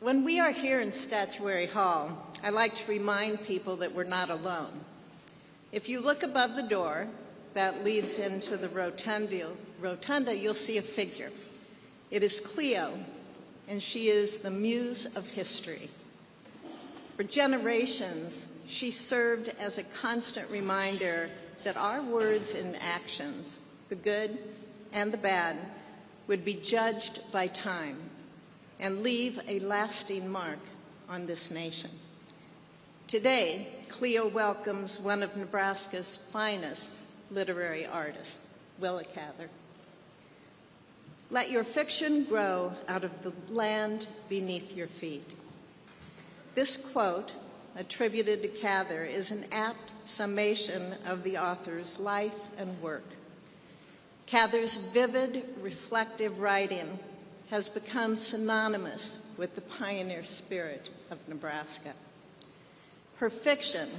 When we are here in Statuary Hall, I like to remind people that we're not alone. If you look above the door that leads into the rotunda, you'll see a figure. It is Cleo, and she is the muse of history. For generations, she served as a constant reminder that our words and actions, the good and the bad, would be judged by time and leave a lasting mark on this nation. Today, Cleo welcomes one of Nebraska's finest literary artists, Willa Cather. Let your fiction grow out of the land beneath your feet. This quote, attributed to Cather, is an apt summation of the author's life and work. Cather's vivid, reflective writing has become synonymous with the pioneer spirit of Nebraska. Her fiction,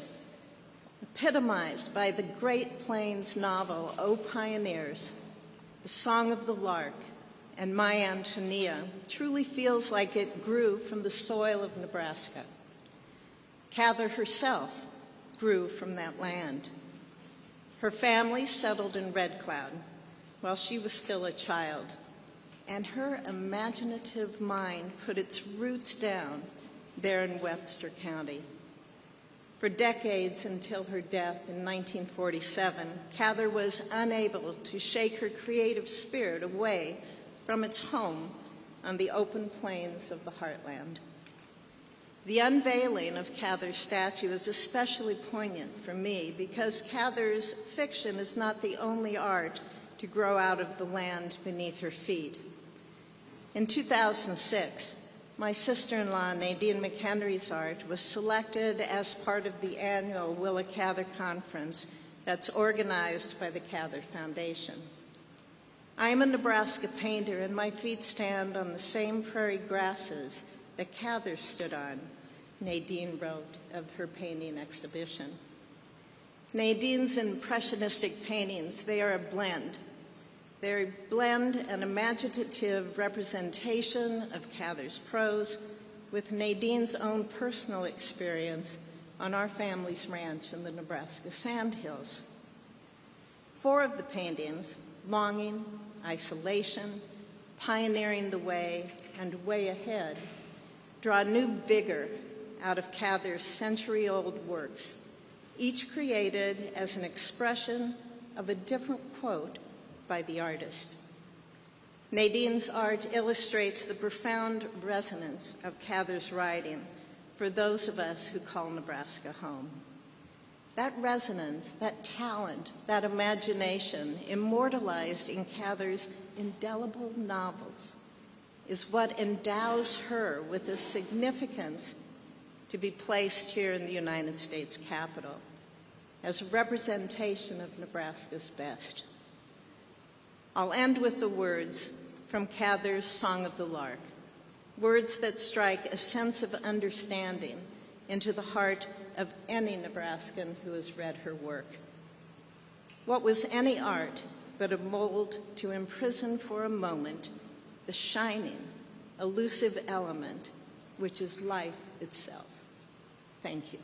epitomized by the Great Plains novel, O Pioneers, The Song of the Lark, and My Antonia, truly feels like it grew from the soil of Nebraska. Cather herself grew from that land. Her family settled in Red Cloud while she was still a child, and her imaginative mind put its roots down there in Webster County. For decades until her death in 1947, Cather was unable to shake her creative spirit away from its home on the open plains of the heartland. The unveiling of Cather's statue is especially poignant for me because Cather's fiction is not the only art to grow out of the land beneath her feet. In 2006, my sister-in-law, Nadine McHenry's art, was selected as part of the annual Willa Cather Conference that's organized by the Cather Foundation. I am a Nebraska painter, and my feet stand on the same prairie grasses that Cather stood on, Nadine wrote of her painting exhibition. Nadine's impressionistic paintings, they are a blend. They're a blend and imaginative representation of Cather's prose with Nadine's own personal experience on our family's ranch in the Nebraska Sandhills. 4 of the paintings, Longing, Isolation, Pioneering the Way, and Way Ahead, draw new vigor out of Cather's century-old works, each created as an expression of a different quote by the artist. Nadine's art illustrates the profound resonance of Cather's writing for those of us who call Nebraska home. That resonance, that talent, that imagination immortalized in Cather's indelible novels is what endows her with the significance to be placed here in the United States Capitol as a representation of Nebraska's best. I'll end with the words from Cather's Song of the Lark, words that strike a sense of understanding into the heart of any Nebraskan who has read her work. What was any art but a mold to imprison for a moment the shining, elusive element which is life itself? Thank you.